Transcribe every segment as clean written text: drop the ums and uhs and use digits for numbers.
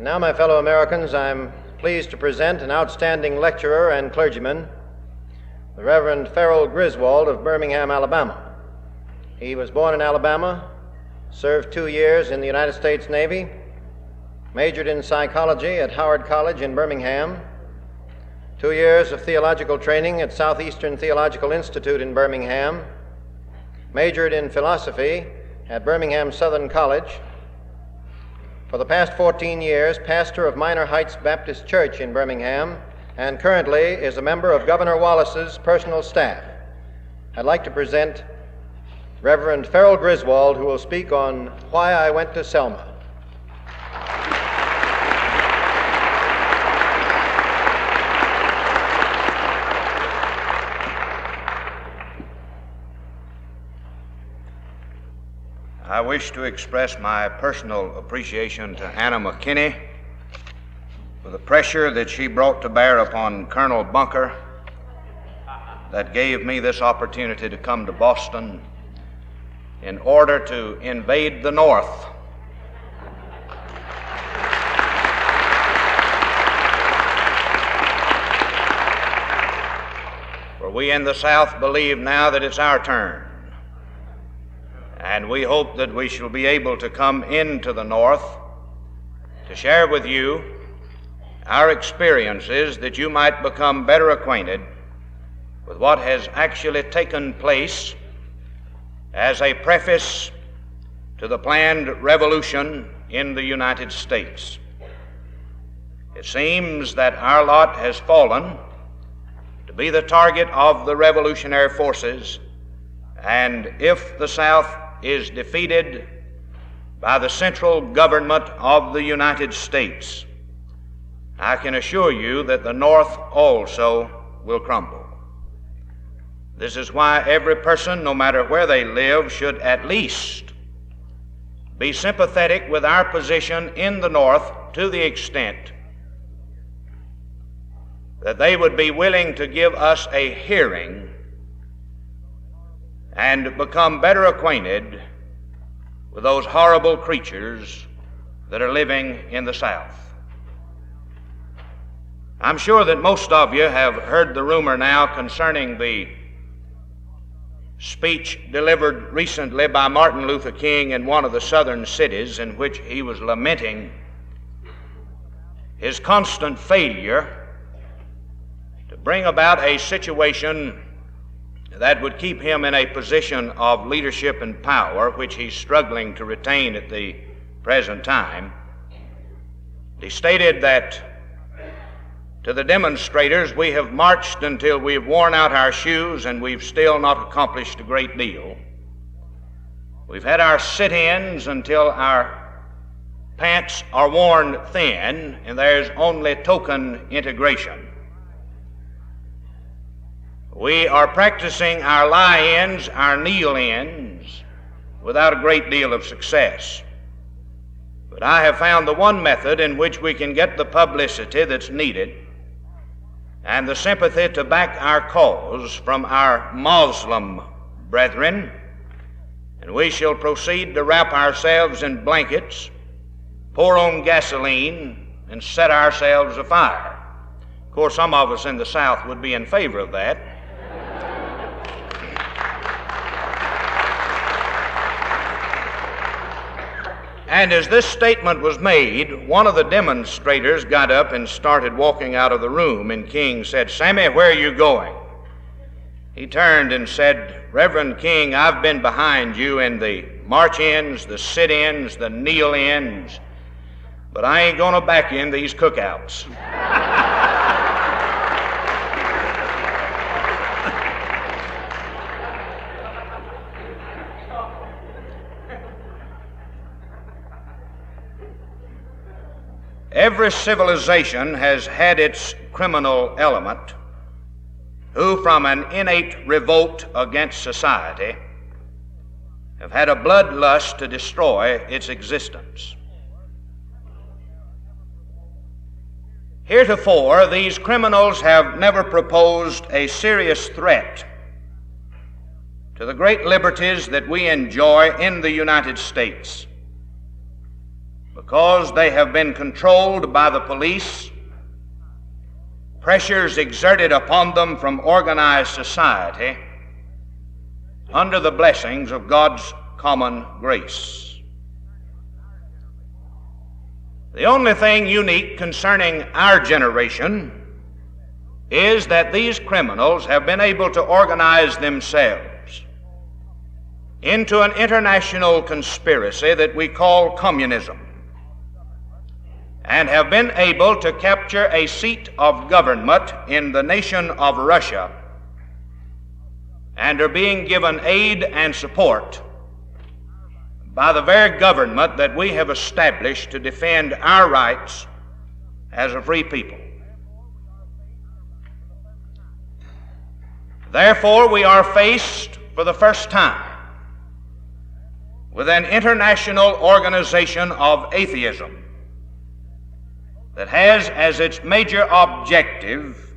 And now, my fellow Americans, I'm pleased to present an outstanding lecturer and clergyman, the Reverend Ferrell Griswold of Birmingham, Alabama. He was born in Alabama, served 2 years in the United States Navy, majored in psychology at Howard College in Birmingham, 2 years of theological training at Southeastern Theological Institute in Birmingham, majored in philosophy at Birmingham Southern College. For the past 14 years, pastor of Minor Heights Baptist Church in Birmingham, and currently is a member of Governor Wallace's personal staff. I'd like to present Reverend Ferrell Griswold, who will speak on Why I Went to Selma. I wish to express my personal appreciation to Anna McKinney for the pressure that she brought to bear upon Colonel Bunker that gave me this opportunity to come to Boston in order to invade the North. For we in the South believe now that it's our turn. And we hope that we shall be able to come into the North to share with you our experiences, that you might become better acquainted with what has actually taken place as a preface to the planned revolution in the United States. It seems that our lot has fallen to be the target of the revolutionary forces, and if the South is defeated by the central government of the United States, I can assure you that the North also will crumble. This is why every person, no matter where they live, should at least be sympathetic with our position in the North to the extent that they would be willing to give us a hearing and become better acquainted with those horrible creatures that are living in the South. I'm sure that most of you have heard the rumor now concerning the speech delivered recently by Martin Luther King in one of the southern cities, in which he was lamenting his constant failure to bring about a situation that would keep him in a position of leadership and power, which he's struggling to retain at the present time. He stated that to the demonstrators, we have marched until we've worn out our shoes and we've still not accomplished a great deal. We've had our sit-ins until our pants are worn thin and there's only token integration. We are practicing our lie-ins, our kneel-ins, without a great deal of success. But I have found the one method in which we can get the publicity that's needed and the sympathy to back our cause from our Muslim brethren, and we shall proceed to wrap ourselves in blankets, pour on gasoline, and set ourselves afire. Of course, some of us in the South would be in favor of that. And as this statement was made, one of the demonstrators got up and started walking out of the room, and King said, "Sammy, where are you going?" He turned and said, "Reverend King, I've been behind you in the march-ins, the sit-ins, the kneel-ins, but I ain't going to back in these cookouts." Every civilization has had its criminal element who, from an innate revolt against society, have had a bloodlust to destroy its existence. Heretofore, these criminals have never proposed a serious threat to the great liberties that we enjoy in the United States, because they have been controlled by the police, pressures exerted upon them from organized society, under the blessings of God's common grace. The only thing unique concerning our generation is that these criminals have been able to organize themselves into an international conspiracy that we call communism, and have been able to capture a seat of government in the nation of Russia, and are being given aid and support by the very government that we have established to defend our rights as a free people. Therefore, we are faced for the first time with an international organization of atheism that has as its major objective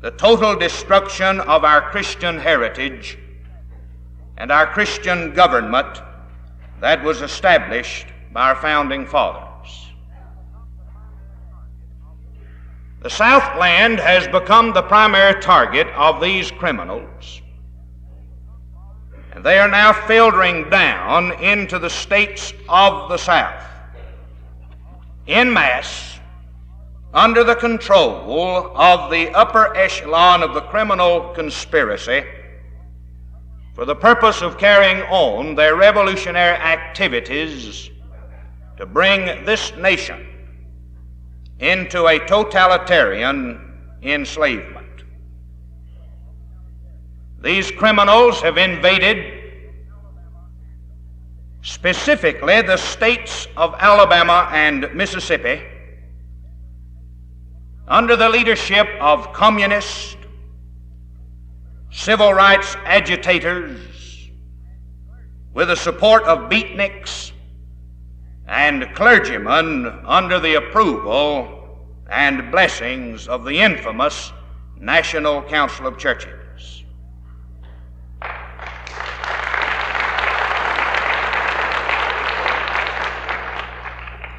the total destruction of our Christian heritage and our Christian government that was established by our founding fathers. The Southland has become the primary target of these criminals, and they are now filtering down into the states of the South en masse, under the control of the upper echelon of the criminal conspiracy, for the purpose of carrying on their revolutionary activities to bring this nation into a totalitarian enslavement. These criminals have invaded specifically the states of Alabama and Mississippi under the leadership of communist, civil rights agitators, with the support of beatniks and clergymen, under the approval and blessings of the infamous National Council of Churches.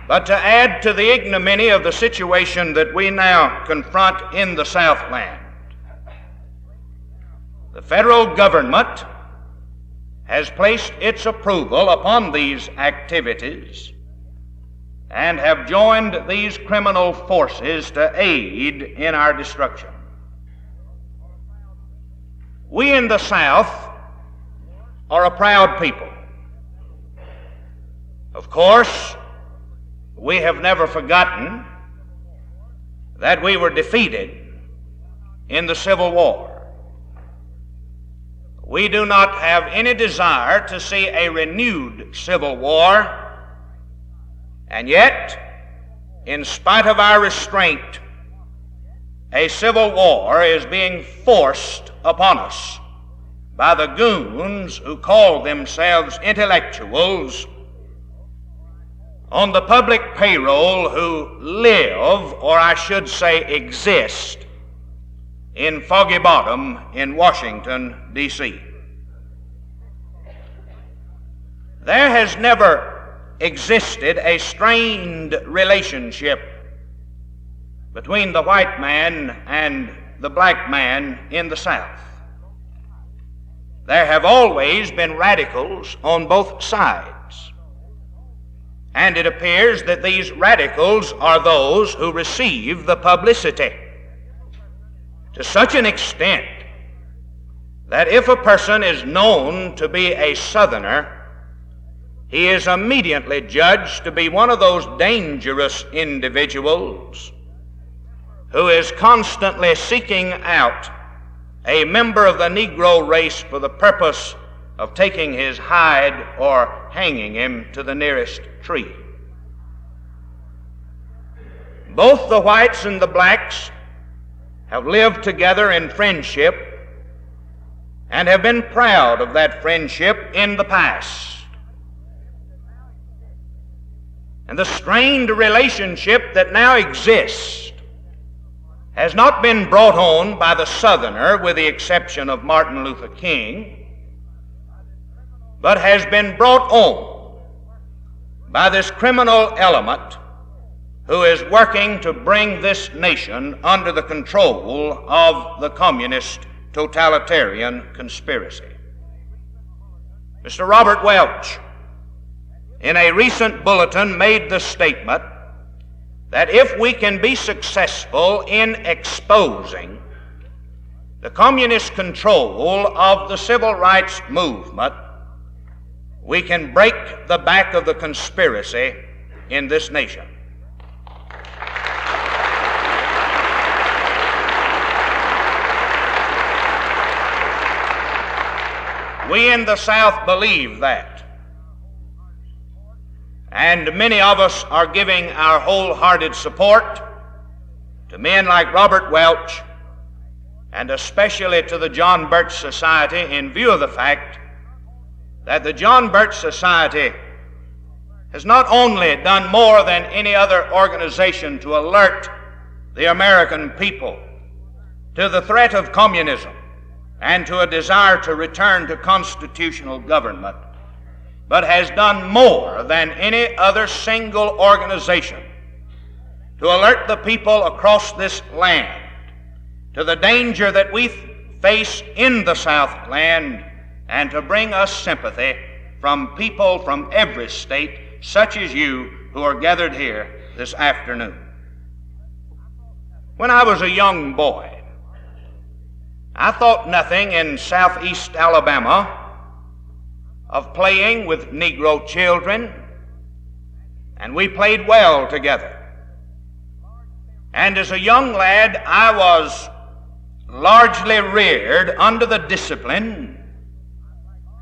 But to add to the ignominy of the situation that we now confront in the Southland, the federal government has placed its approval upon these activities and have joined these criminal forces to aid in our destruction. We in the South are a proud people. Of course, we have never forgotten that we were defeated in the Civil War. We do not have any desire to see a renewed civil war, and yet, in spite of our restraint, a civil war is being forced upon us by the goons who call themselves intellectuals on the public payroll, who live, or I should say exist, in Foggy Bottom in Washington, D.C. There has never existed a strained relationship between the white man and the black man in the South. There have always been radicals on both sides, and it appears that these radicals are those who receive the publicity to such an extent that if a person is known to be a Southerner, he is immediately judged to be one of those dangerous individuals who is constantly seeking out a member of the Negro race for the purpose of taking his hide or hanging him to the nearest tree. Both the whites and the blacks have lived together in friendship and have been proud of that friendship in the past. And the strained relationship that now exists has not been brought on by the Southerner, with the exception of Martin Luther King, but has been brought on by this criminal element who is working to bring this nation under the control of the communist totalitarian conspiracy. Mr. Robert Welch, in a recent bulletin, made the statement that if we can be successful in exposing the communist control of the civil rights movement, we can break the back of the conspiracy in this nation. We in the South believe that, and many of us are giving our wholehearted support to men like Robert Welch, and especially to the John Birch Society, in view of the fact that the John Birch Society has not only done more than any other organization to alert the American people to the threat of communism and to a desire to return to constitutional government, but has done more than any other single organization to alert the people across this land to the danger that we face in the Southland, and to bring us sympathy from people from every state, such as you who are gathered here this afternoon. When I was a young boy, I thought nothing in southeast Alabama of playing with Negro children, and we played well together. And as a young lad, I was largely reared under the discipline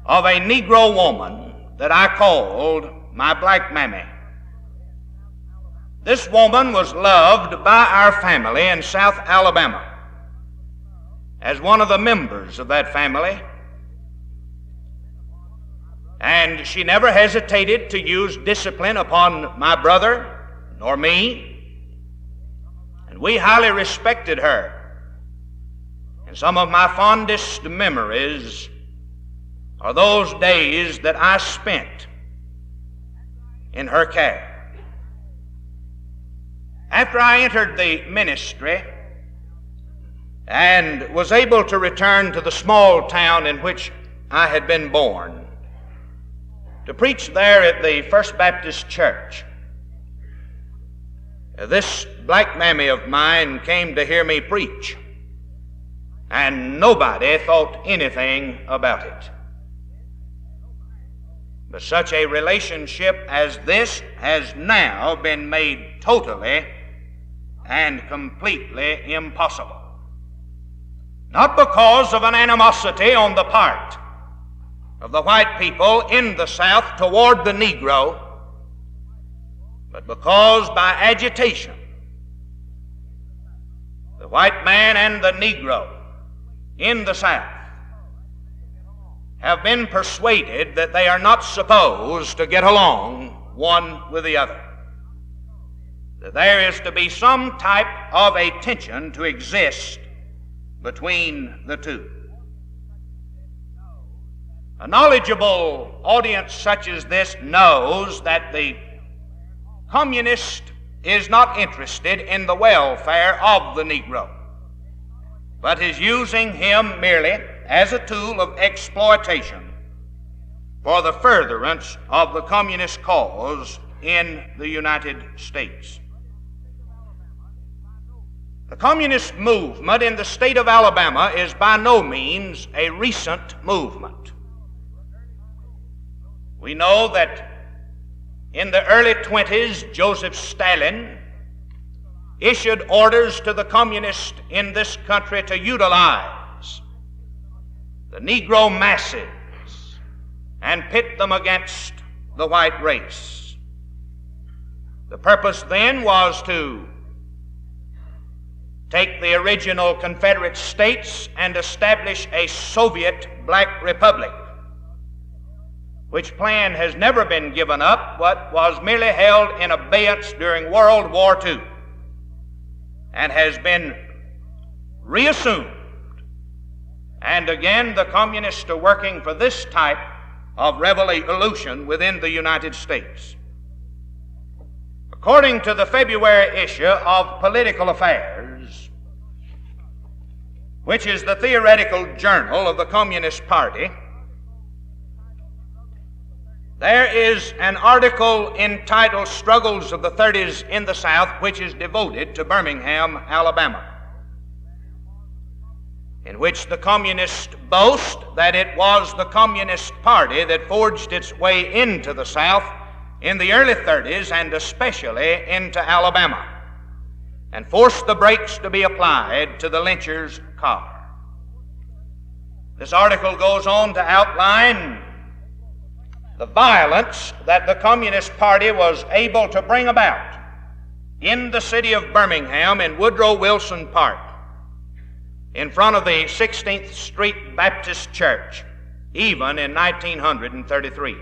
of a Negro woman that I called my black mammy. This woman was loved by our family in South Alabama. As one of the members of that family, and she never hesitated to use discipline upon my brother nor me, and we highly respected her. And some of my fondest memories are those days that I spent in her care. After I entered the ministry and was able to return to the small town in which I had been born, to preach there at the First Baptist Church, this black mammy of mine came to hear me preach, and nobody thought anything about it. But such a relationship as this has now been made totally and completely impossible. Not because of an animosity on the part of the white people in the South toward the Negro, but because by agitation, the white man and the Negro in the South have been persuaded that they are not supposed to get along one with the other, that there is to be some type of a tension to exist between the two. A knowledgeable audience such as this knows that the communist is not interested in the welfare of the Negro, but is using him merely as a tool of exploitation for the furtherance of the communist cause in the United States. The communist movement in the state of Alabama is by no means a recent movement. We know that in the early 20s, Joseph Stalin issued orders to the communists in this country to utilize the Negro masses and pit them against the white race. The purpose then was to take the original Confederate states and establish a Soviet Black Republic, which plan has never been given up, but was merely held in abeyance during World War II and has been reassumed. And again, the communists are working for this type of revolution within the United States. According to the February issue of Political Affairs, which is the theoretical journal of the Communist Party, there is an article entitled Struggles of the 30s in the South, which is devoted to Birmingham, Alabama, in which the communists boast that it was the Communist Party that forged its way into the South in the early 30s and especially into Alabama, and forced the brakes to be applied to the lynchers' car. This article goes on to outline the violence that the Communist Party was able to bring about in the city of Birmingham in Woodrow Wilson Park, in front of the 16th Street Baptist Church, even in 1933.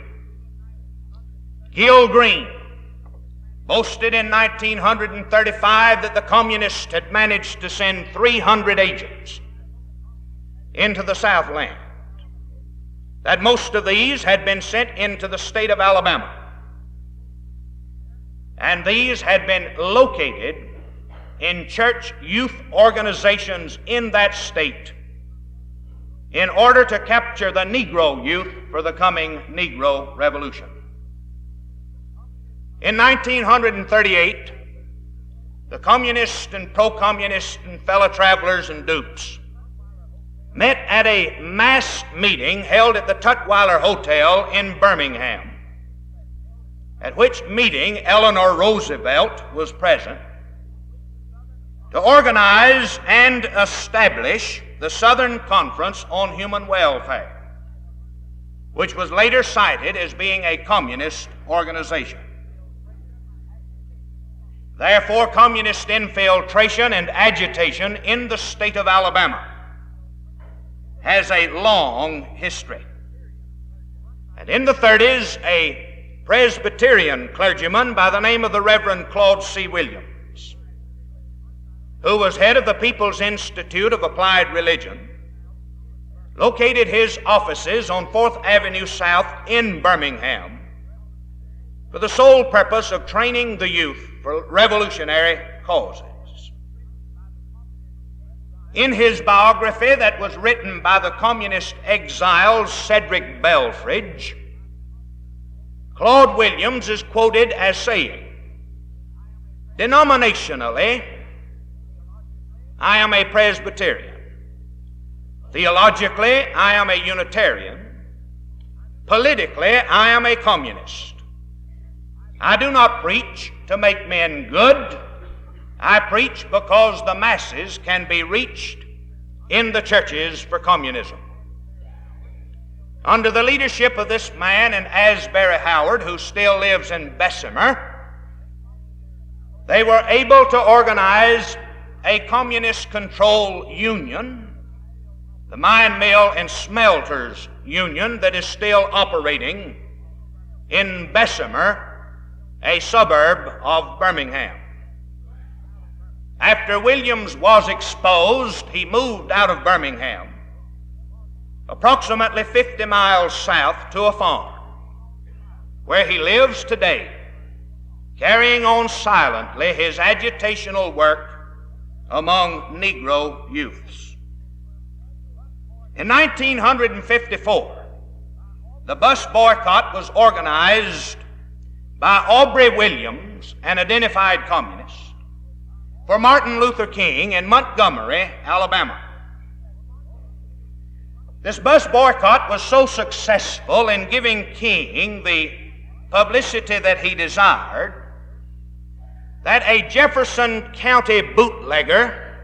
Gil Green boasted in 1935 that the Communists had managed to send 300 agents into the Southland, that most of these had been sent into the state of Alabama, and these had been located in church youth organizations in that state in order to capture the Negro youth for the coming Negro Revolution. In 1938, the communists and pro-communists and fellow travelers and dupes met at a mass meeting held at the Tutwiler Hotel in Birmingham, at which meeting Eleanor Roosevelt was present, to organize and establish the Southern Conference on Human Welfare, which was later cited as being a communist organization. Therefore, communist infiltration and agitation in the state of Alabama has a long history. And in the 30s, a Presbyterian clergyman by the name of the Reverend Claude C. Williams, who was head of the People's Institute of Applied Religion, located his offices on 4th Avenue South in Birmingham for the sole purpose of training the youth for revolutionary causes. In his biography that was written by the communist exile Cedric Belfridge, Claude Williams is quoted as saying, "Denominationally, I am a Presbyterian. Theologically, I am a Unitarian. Politically, I am a communist. I do not preach to make men good. I preach because the masses can be reached in the churches for communism." Under the leadership of this man and Asbury Howard, who still lives in Bessemer, they were able to organize a communist control union, the Mine Mill and Smelters Union, that is still operating in Bessemer, a suburb of Birmingham. After Williams was exposed, he moved out of Birmingham, approximately 50 miles south, to a farm, where he lives today, carrying on silently his agitational work among Negro youths. In 1954, the bus boycott was organized by Aubrey Williams, an identified communist, for Martin Luther King in Montgomery, Alabama. This bus boycott was so successful in giving King the publicity that he desired that a Jefferson County bootlegger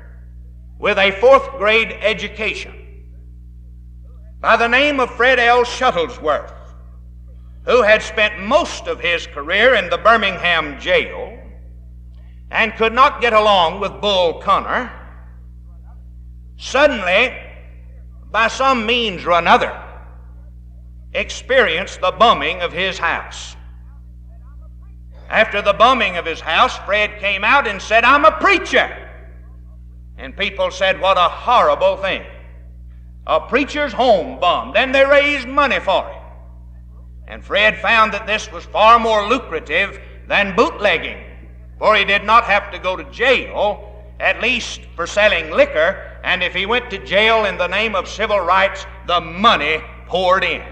with a 4th grade education by the name of Fred L. Shuttlesworth, who had spent most of his career in the Birmingham jail and could not get along with Bull Connor, suddenly, by some means or another, experienced the bumming of his house. After the bumming of his house, Fred came out and said, "I'm a preacher." And people said, "What a horrible thing. A preacher's home bummed." And they raised money for it. And Fred found that this was far more lucrative than bootlegging. for he did not have to go to jail, at least for selling liquor, and if he went to jail in the name of civil rights, the money poured in.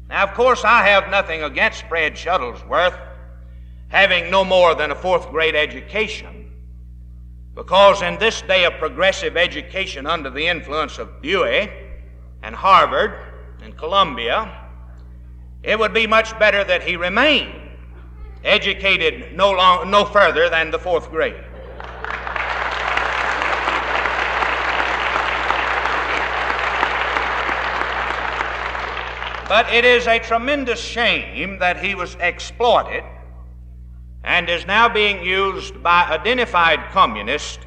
Now, of course, I have nothing against Fred Shuttlesworth having no more than a fourth-grade education, because in this day of progressive education under the influence of Dewey and Harvard and Columbia, it would be much better that he remain educated no further than the fourth grade. But it is a tremendous shame that he was exploited and is now being used by identified communists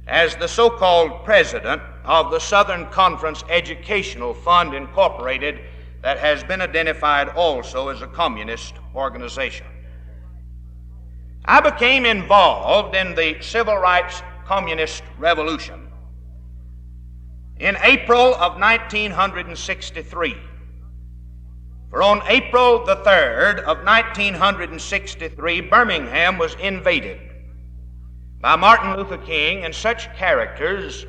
as the so-called president of the Southern Conference Educational Fund Incorporated, that has been identified also as a communist organization. I became involved in the civil rights communist revolution in April of 1963. For on April the 3rd of 1963, Birmingham was invaded by Martin Luther King and such characters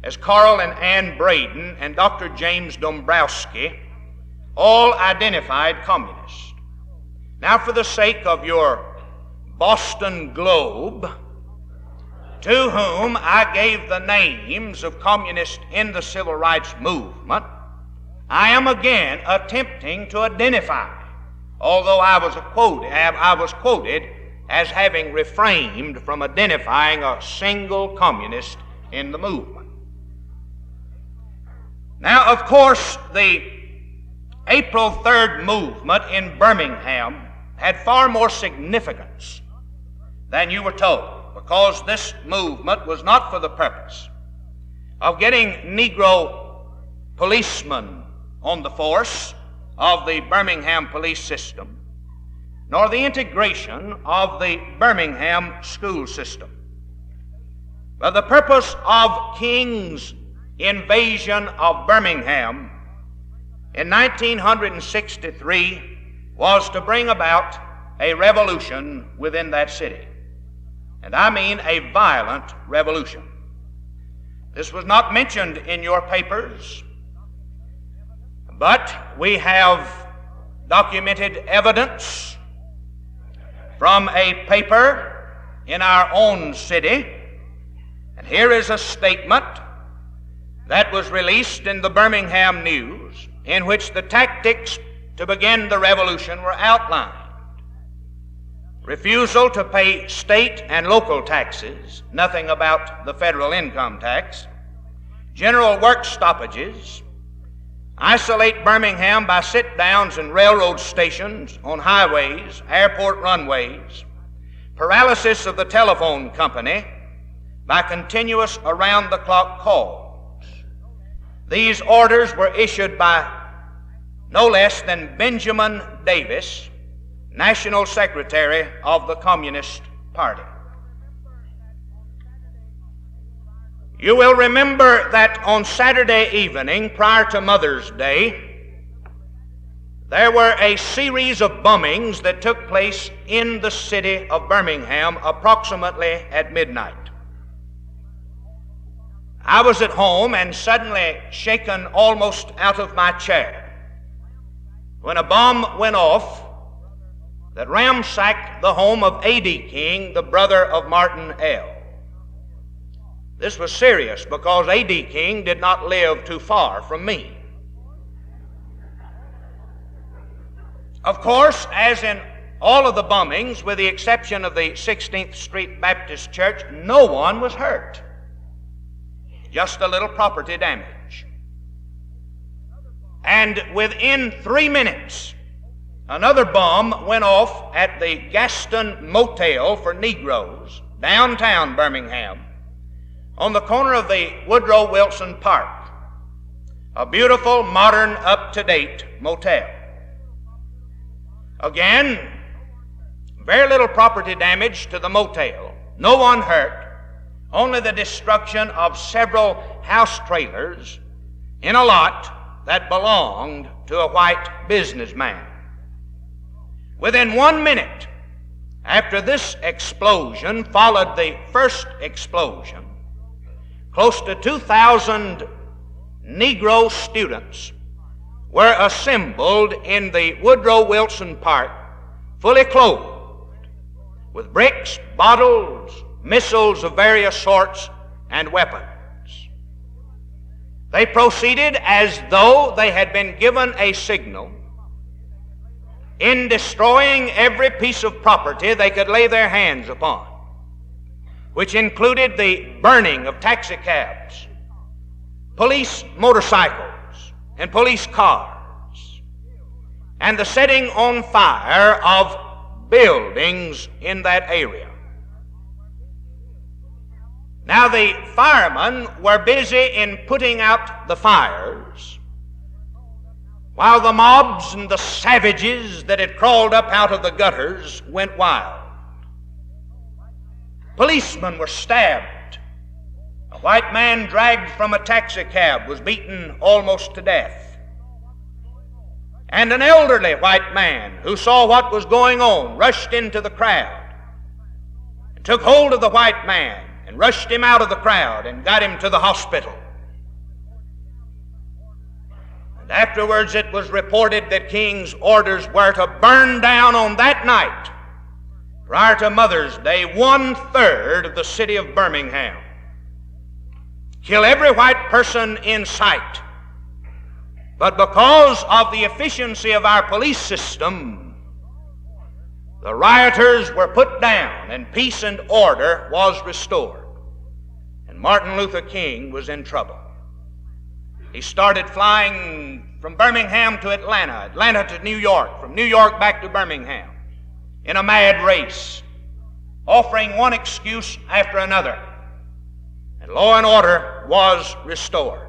as Carl and Ann Braden and Dr. James Dombrowski, all identified communists. Now, for the sake of your Boston Globe, to whom I gave the names of communists in the civil rights movement, I am again attempting to identify, although I was quoted as having refrained from identifying a single communist in the movement. Now, of course, the April 3rd movement in Birmingham had far more significance than you were told, because this movement was not for the purpose of getting Negro policemen on the force of the Birmingham police system, nor the integration of the Birmingham school system. But the purpose of King's invasion of Birmingham in 1963 was to bring about a revolution within that city. And I mean a violent revolution. This was not mentioned in your papers, but we have documented evidence from a paper in our own city. And here is a statement that was released in the Birmingham News, in which the tactics to begin the revolution were outlined. Refusal to pay state and local taxes, nothing about the federal income tax, general work stoppages, isolate Birmingham by sit-downs in railroad stations, on highways, airport runways, paralysis of the telephone company by continuous around-the-clock calls. These orders were issued by no less than Benjamin Davis, National Secretary of the Communist Party. You will remember that on Saturday evening, prior to Mother's Day, there were a series of bombings that took place in the city of Birmingham approximately at midnight. I was at home and suddenly shaken almost out of my chair when a bomb went off that ransacked the home of A.D. King, the brother of Martin L. This was serious because A.D. King did not live too far from me. Of course, as in all of the bombings, with the exception of the 16th Street Baptist Church, no one was hurt. Just a little property damage. And within 3 minutes, another bomb went off at the Gaston Motel for Negroes, downtown Birmingham, on the corner of the Woodrow Wilson Park, a beautiful, modern, up-to-date motel. Again, very little property damage to the motel, no one hurt, only the destruction of several house trailers in a lot that belonged to a white businessman. Within 1 minute After this explosion followed the first explosion, close to 2,000 Negro students were assembled in the Woodrow Wilson Park, fully clothed, with bricks, bottles, missiles of various sorts, and weapons. They proceeded as though they had been given a signal in destroying every piece of property they could lay their hands upon, which included the burning of taxicabs, police motorcycles, and police cars, and the setting on fire of buildings in that area. Now the firemen were busy in putting out the fires, while the mobs and the savages that had crawled up out of the gutters went wild. Policemen were stabbed. A white man dragged from a taxicab was beaten almost to death. And an elderly white man who saw what was going on rushed into the crowd and took hold of the white man and rushed him out of the crowd and got him to the hospital. And afterwards it was reported that King's orders were to burn down on that night, prior to Mother's Day, 1/3 of the city of Birmingham. Kill every white person in sight. But because of the efficiency of our police system, the rioters were put down and peace and order was restored. And Martin Luther King was in trouble. He started flying from Birmingham to Atlanta, Atlanta to New York, from New York back to Birmingham, in a mad race, offering one excuse after another. And law and order was restored.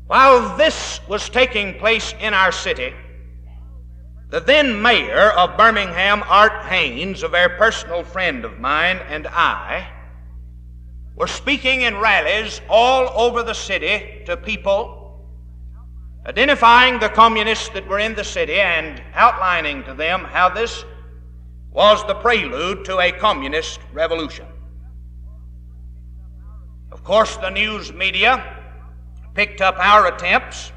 While this was taking place in our city, the then mayor of Birmingham, Art Haynes, a very personal friend of mine, and I were speaking in rallies all over the city to people, identifying the communists that were in the city and outlining to them how this was the prelude to a communist revolution. Of course, the news media picked up our attempts,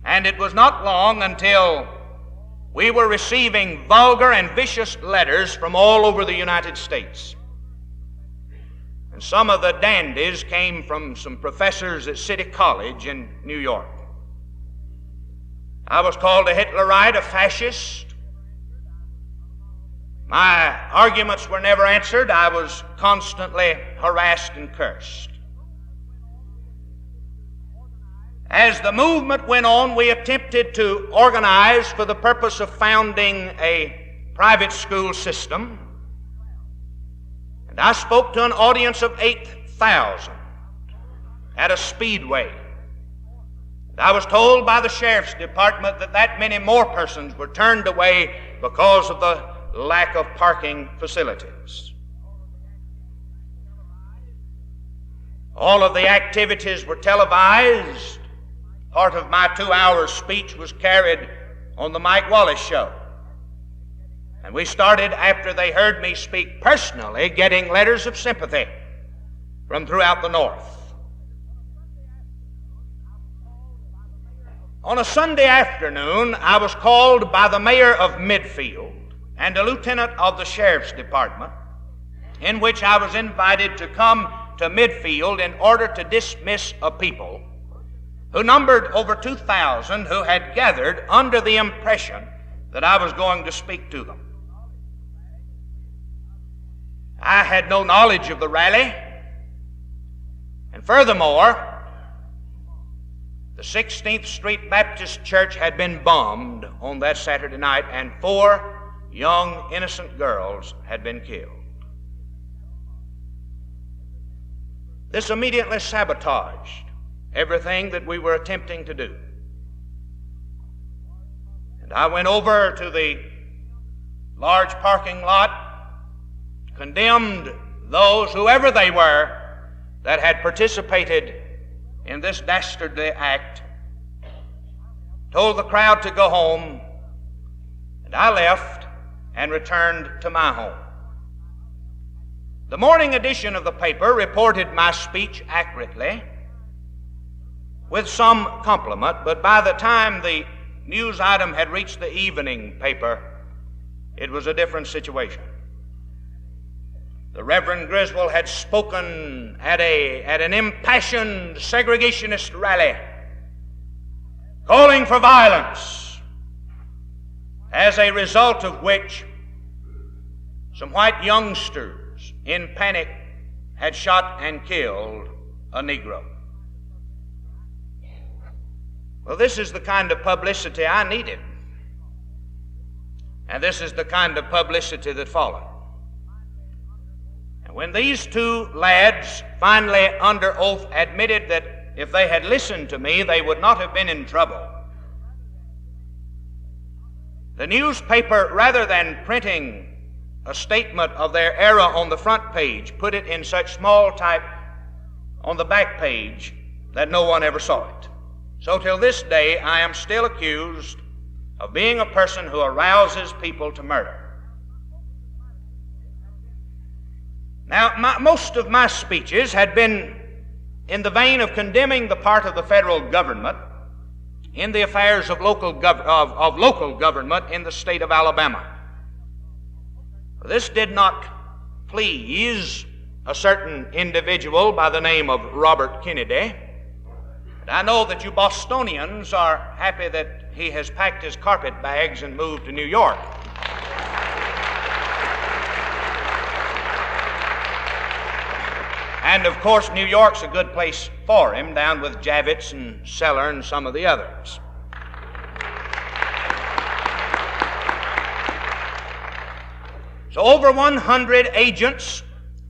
and it was not long until we were receiving vulgar and vicious letters from all over the United States. And some of the dandies came from some professors at City College in New York. I was called a Hitlerite, a fascist. My arguments were never answered. I was constantly harassed and cursed. As the movement went on, we attempted to organize for the purpose of founding a private school system. And I spoke to an audience of 8,000 at a speedway. And I was told by the sheriff's department that many more persons were turned away because of the lack of parking facilities. All of the activities were televised. Part of my 2-hour speech was carried on the Mike Wallace Show. And we started, after they heard me speak personally, getting letters of sympathy from throughout the North. On a Sunday afternoon, I was called by the mayor of Midfield and a lieutenant of the sheriff's department, in which I was invited to come to Midfield in order to dismiss a people who numbered over 2,000 who had gathered under the impression that I was going to speak to them. I had no knowledge of the rally, and furthermore, the 16th Street Baptist Church had been bombed on that Saturday night, and 4 young, innocent girls had been killed. This immediately sabotaged everything that we were attempting to do. And I went over to the large parking lot, condemned those, whoever they were, that had participated in this dastardly act, told the crowd to go home, and I left and returned to my home. The morning edition of the paper reported my speech accurately, with some compliment, but by the time the news item had reached the evening paper, it was a different situation. The Reverend Griswold had spoken at an impassioned segregationist rally, calling for violence, as a result of which some white youngsters in panic had shot and killed a Negro. Well, this is the kind of publicity I needed, and this is the kind of publicity that followed. And when these two lads finally under oath admitted that if they had listened to me, they would not have been in trouble, the newspaper, rather than printing a statement of their error on the front page, put it in such small type on the back page that no one ever saw it. So till this day, I am still accused of being a person who arouses people to murder. Now, most of my speeches had been in the vein of condemning the part of the federal government in the affairs of local government in the state of Alabama. This did not please a certain individual by the name of Robert Kennedy. And I know that you Bostonians are happy that he has packed his carpet bags and moved to New York. And of course, New York's a good place for him, down with Javits and Seller and some of the others. So over 100 agents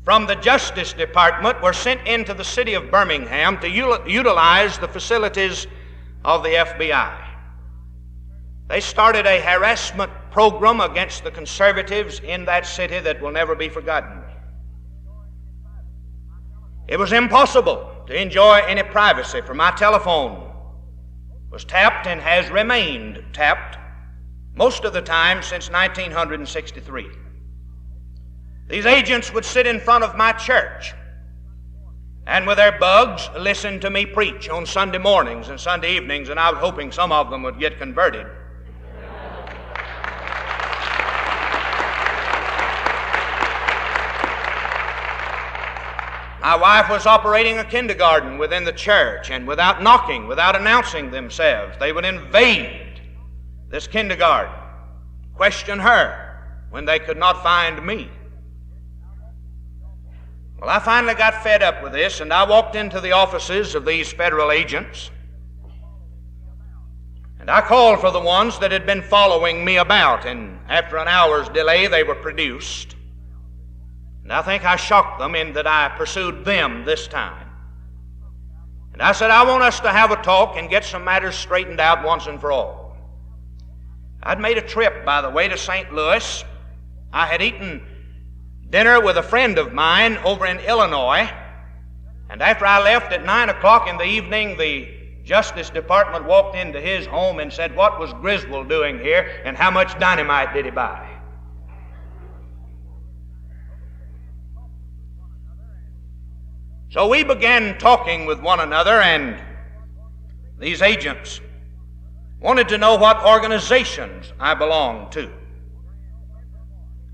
from the Justice Department were sent into the city of Birmingham to utilize the facilities of the FBI. They started a harassment program against the conservatives in that city that will never be forgotten. It was impossible to enjoy any privacy, for my telephone was tapped and has remained tapped most of the time since 1963. These agents would sit in front of my church and with their bugs listen to me preach on Sunday mornings and Sunday evenings, and I was hoping some of them would get converted. My wife was operating a kindergarten within the church, and without knocking, without announcing themselves, they would invade this kindergarten, question her when they could not find me. Well, I finally got fed up with this, and I walked into the offices of these federal agents, and I called for the ones that had been following me about, and after an hour's delay, they were produced. And I think I shocked them in that I pursued them this time. And I said, I want us to have a talk and get some matters straightened out once and for all. I'd made a trip, by the way, to St. Louis. I had eaten dinner with a friend of mine over in Illinois. And after I left at 9 o'clock in the evening, the Justice Department walked into his home and said, what was Griswold doing here, and how much dynamite did he buy? So we began talking with one another, and these agents wanted to know what organizations I belonged to.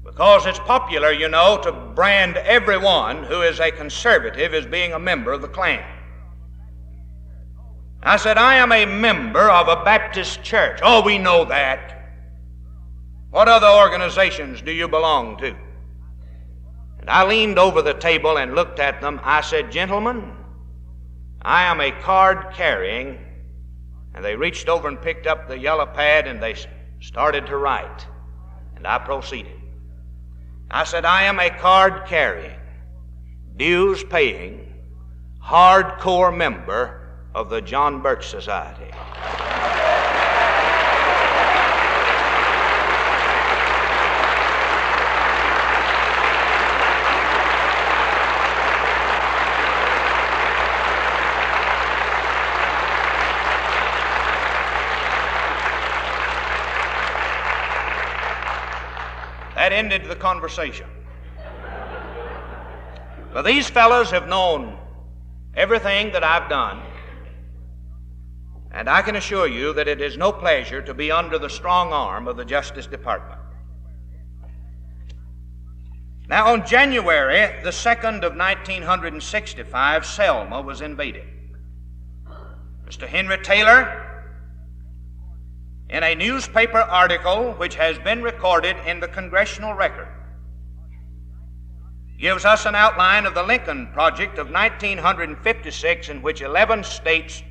Because it's popular, you know, to brand everyone who is a conservative as being a member of the Klan. I said, I am a member of a Baptist church. Oh, we know that. What other organizations do you belong to? And I leaned over the table and looked at them. I said, gentlemen, I am a card-carrying, and they reached over and picked up the yellow pad and they started to write. And I proceeded. I said, I am a card-carrying, dues-paying, hardcore member of the John Birch Society. that ended the conversation. But these fellows have known everything that I've done, and I can assure you that it is no pleasure to be under the strong arm of the Justice Department. Now, on January the 2nd of 1965, Selma was invaded. Mr. Henry Taylor, in a newspaper article which has been recorded in the Congressional Record, gives us an outline of the Lincoln Project of 1956, in which 11 states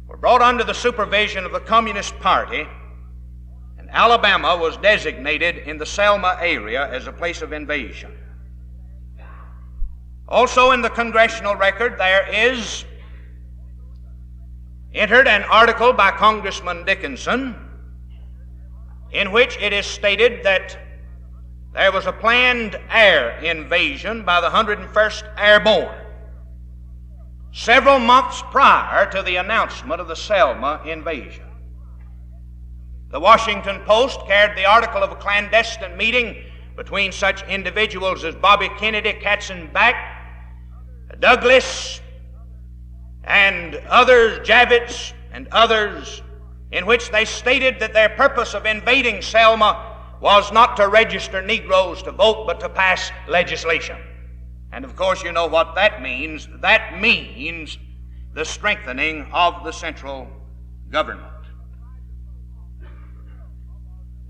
were brought under the supervision of the Communist Party, and Alabama was designated in the Selma area as a place of invasion. Also in the Congressional Record there is entered an article by Congressman Dickinson in which it is stated that there was a planned air invasion by the 101st Airborne several months prior to the announcement of the Selma invasion. The Washington Post carried the article of a clandestine meeting between such individuals as Bobby Kennedy, Katzenbach, Douglas, and others, Javits, and others, in which they stated that their purpose of invading Selma was not to register Negroes to vote, but to pass legislation. And of course, you know what that means. That means the strengthening of the central government.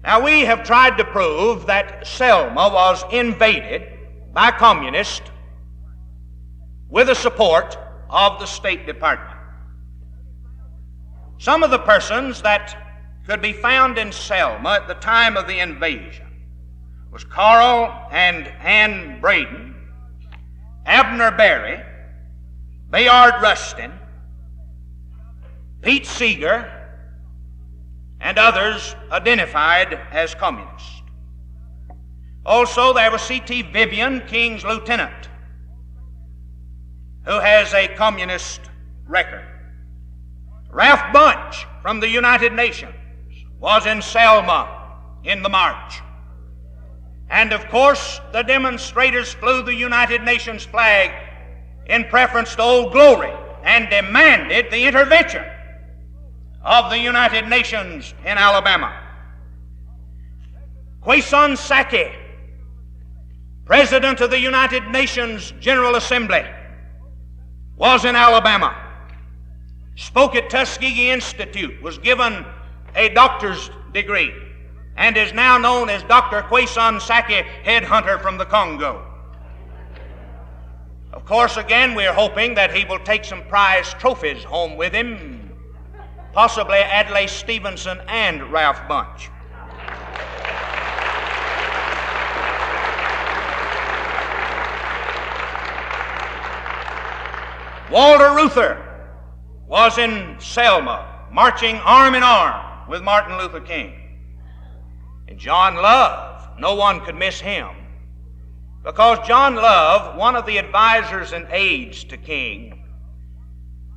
Now, we have tried to prove that Selma was invaded by communists with the support of the State Department. Some of the persons that could be found in Selma at the time of the invasion was Carl and Ann Braden, Abner Berry, Bayard Rustin, Pete Seeger, and others identified as communists. Also, there was C.T. Vivian, King's lieutenant, who has a communist record. Ralph Bunch from the United Nations was in Selma in the march. And of course, the demonstrators flew the United Nations flag in preference to Old Glory and demanded the intervention of the United Nations in Alabama. Quaison Sackey, President of the United Nations General Assembly, was in Alabama, spoke at Tuskegee Institute, was given a doctor's degree, and is now known as Dr. Quaison Sackey, headhunter from the Congo. Of course, again, we're hoping that he will take some prize trophies home with him, possibly Adlai Stevenson and Ralph Bunch. Walter Reuther was in Selma, marching arm in arm with Martin Luther King. And John Love, no one could miss him, because John Love, one of the advisors and aides to King,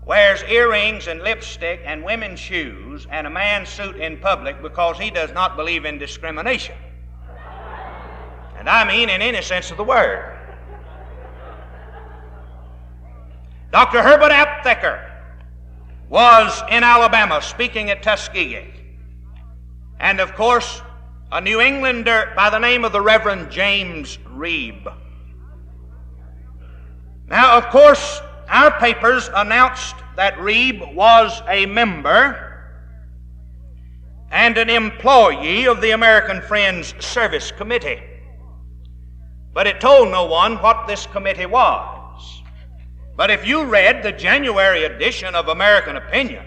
wears earrings and lipstick and women's shoes and a man's suit in public because he does not believe in discrimination. And I mean in any sense of the word. Dr. Herbert Aptheker was in Alabama speaking at Tuskegee. And of course, a New Englander by the name of the Reverend James Reeb. Now, of course, our papers announced that Reeb was a member and an employee of the American Friends Service Committee. But it told no one what this committee was. But if you read the January edition of American Opinion,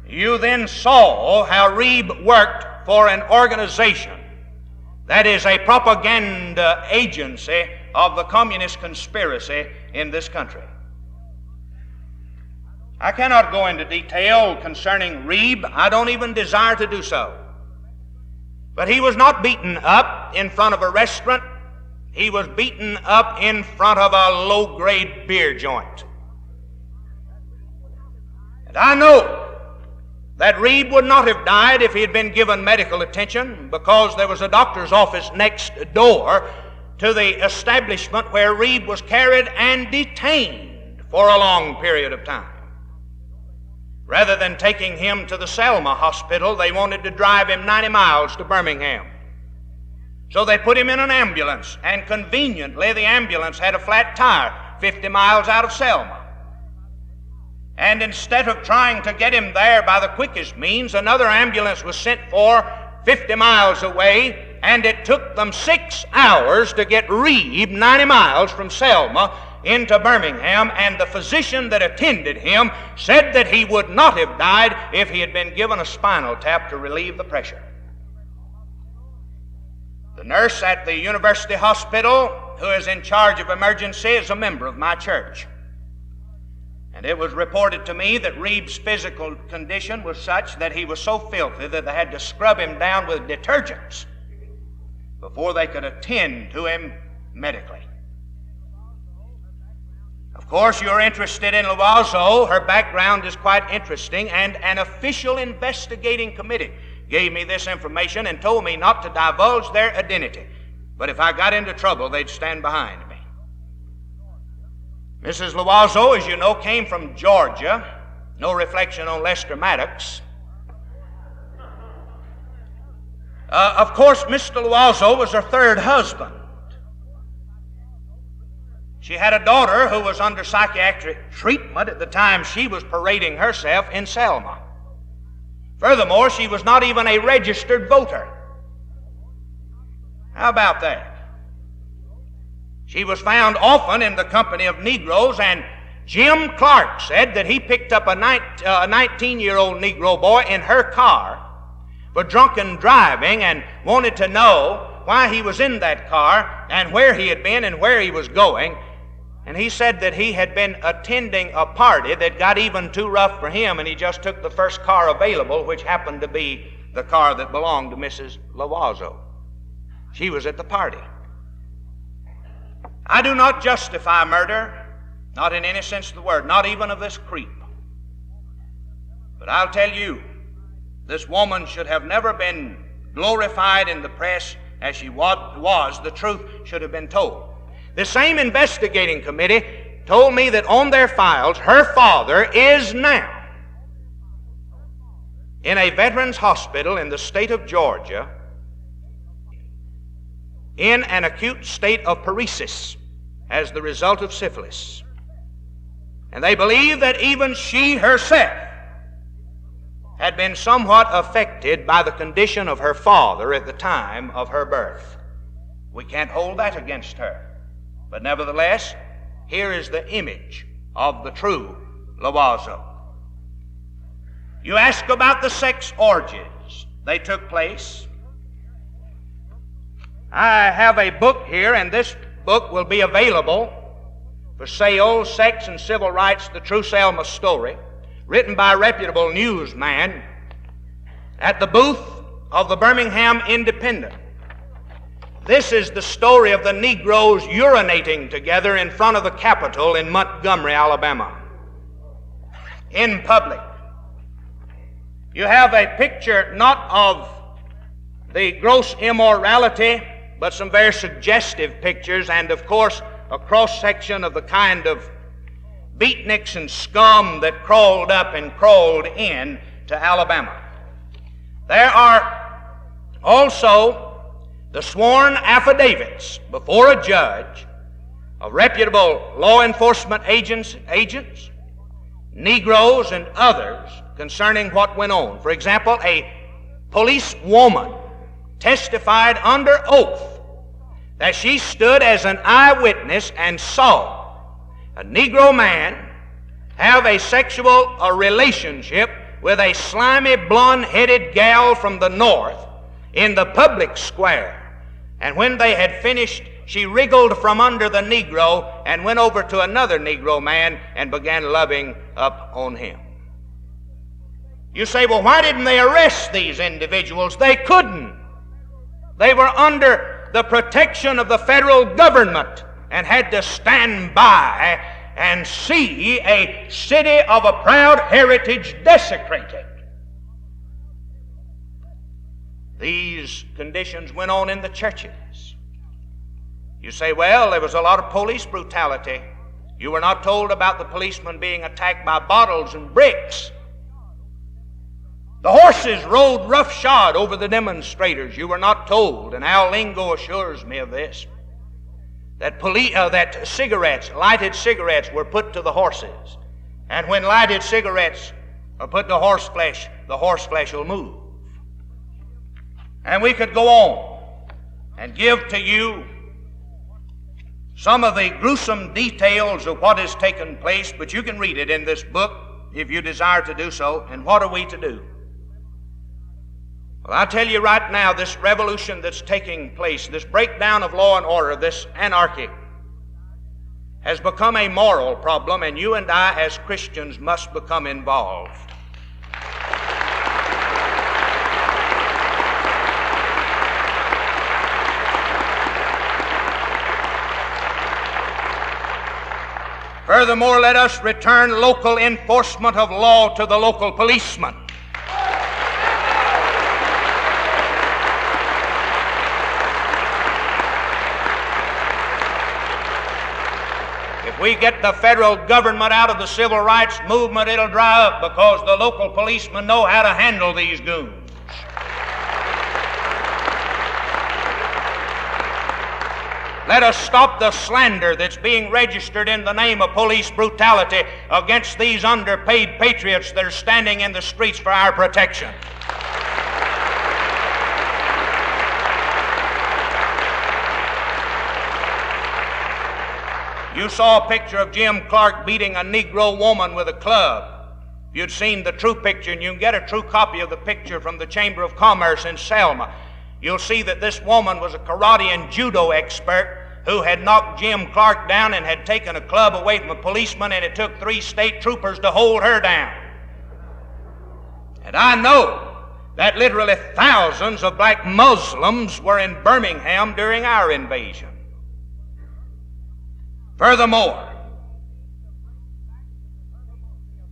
you then saw how Reeb worked for an organization that is a propaganda agency of the communist conspiracy in this country. I cannot go into detail concerning Reeb. I don't even desire to do so. But he was not beaten up in front of a restaurant. He was beaten up in front of a low-grade beer joint. And I know that Reeb would not have died if he had been given medical attention, because there was a doctor's office next door to the establishment where Reeb was carried and detained for a long period of time. Rather than taking him to the Selma hospital, they wanted to drive him 90 miles to Birmingham. So they put him in an ambulance, and conveniently the ambulance had a flat tire 50 miles out of Selma. And instead of trying to get him there by the quickest means, another ambulance was sent for 50 miles away, and it took them 6 hours to get Reeb 90 miles from Selma into Birmingham, and the physician that attended him said that he would not have died if he had been given a spinal tap to relieve the pressure. The nurse at the university hospital who is in charge of emergency is a member of my church. And it was reported to me that Reeb's physical condition was such that he was so filthy that they had to scrub him down with detergents before they could attend to him medically. Of course, you're interested in Loiseau. Her background is quite interesting, and an official investigating committee gave me this information and told me not to divulge their identity. But if I got into trouble, they'd stand behind me. Mrs. Loiseau, as you know, came from Georgia. No reflection on Lester Maddox. Of course, Mr. Loiseau was her third husband. She had a daughter who was under psychiatric treatment at the time she was parading herself in Selma. Furthermore, she was not even a registered voter. How about that? She was found often in the company of Negroes, and Jim Clark said that he picked up a 19-year-old Negro boy in her car for drunken driving and wanted to know why he was in that car and where he had been and where he was going. And he said that he had been attending a party that got even too rough for him, and he just took the first car available, which happened to be the car that belonged to Mrs. Loiseau. She was at the party. I do not justify murder, not in any sense of the word, not even of this creep. But I'll tell you, this woman should have never been glorified in the press as she was. The truth should have been told. The same investigating committee told me that on their files, her father is now in a veterans hospital in the state of Georgia in an acute state of paresis as the result of syphilis. And they believe that even she herself had been somewhat affected by the condition of her father at the time of her birth. We can't hold that against her. But nevertheless, here is the image of the true Loiseau. You ask about the sex orgies. They took place. I have a book here, and this book will be available for sale, Sex and Civil Rights, The True Selma Story, written by a reputable newsman at the booth of the Birmingham Independent. This is the story of the Negroes urinating together in front of the Capitol in Montgomery, Alabama, in public. You have a picture not of the gross immorality, but some very suggestive pictures, and of course a cross-section of the kind of beatniks and scum that crawled up and crawled in to Alabama. There are also the sworn affidavits before a judge of reputable law enforcement agents, Negroes, and others concerning what went on. For example, a policewoman testified under oath that she stood as an eyewitness and saw a Negro man have a sexual relationship with a slimy, blonde-headed gal from the north in the public square. And when they had finished, she wriggled from under the Negro and went over to another Negro man and began loving up on him. You say, well, why didn't they arrest these individuals? They couldn't. They were under the protection of the federal government and had to stand by and see a city of a proud heritage desecrated these conditions went on in the churches. You say, well, there was a lot of police brutality. You were not told about the policemen being attacked by bottles and bricks. The horses rode roughshod over the demonstrators. You were not told, and Al Lingo assures me of this, that cigarettes, lighted cigarettes, were put to the horses. And when lighted cigarettes are put to horse flesh, the horse flesh will move. And we could go on and give to you some of the gruesome details of what has taken place, but you can read it in this book if you desire to do so. And what are we to do? Well, I tell you right now, this revolution that's taking place, this breakdown of law and order, this anarchy, has become a moral problem, and you and I as Christians must become involved. Furthermore, let us return local enforcement of law to the local policeman. If we get the federal government out of the civil rights movement, it'll dry up, because the local policemen know how to handle these goons. Let us stop the slander that's being registered in the name of police brutality against these underpaid patriots that are standing in the streets for our protection. You saw a picture of Jim Clark beating a Negro woman with a club. If you'd seen the true picture, and you can get a true copy of the picture from the Chamber of Commerce in Selma, you'll see that this woman was a karate and judo expert who had knocked Jim Clark down and had taken a club away from a policeman, and it took 3 state troopers to hold her down. And I know that literally thousands of black Muslims were in Birmingham during our invasion. Furthermore,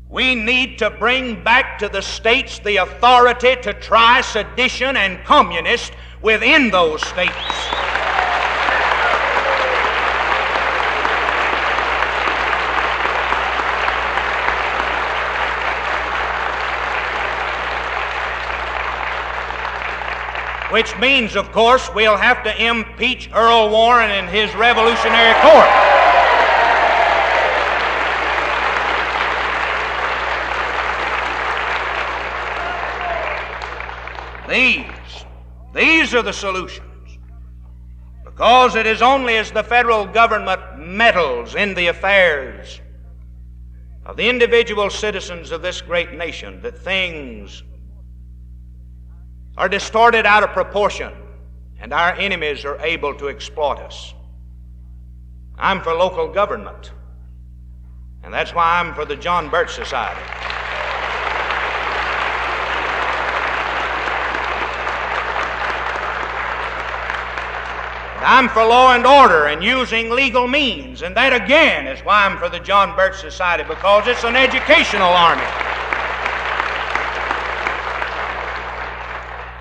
we need to bring back to the states the authority to try sedition and communists within those states. Which means, of course, we'll have to impeach Earl Warren and his Revolutionary Court. These are the solutions, because it is only as the federal government meddles in the affairs of the individual citizens of this great nation that things are distorted out of proportion and our enemies are able to exploit us. I'm for local government, and that's why I'm for the John Birch Society. I'm for law and order and using legal means, and that again is why I'm for the John Birch Society, because it's an educational army.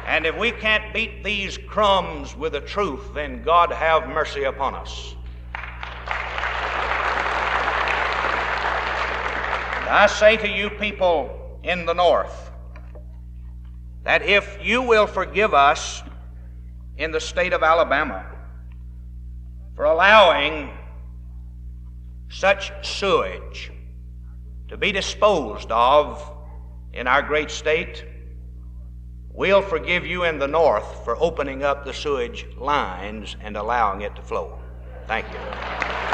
And if we can't beat these crumbs with the truth, then God have mercy upon us. And I say to you people in the North, that if you will forgive us in the state of Alabama for allowing such sewage to be disposed of in our great state, we'll forgive you in the North for opening up the sewage lines and allowing it to flow. Thank you.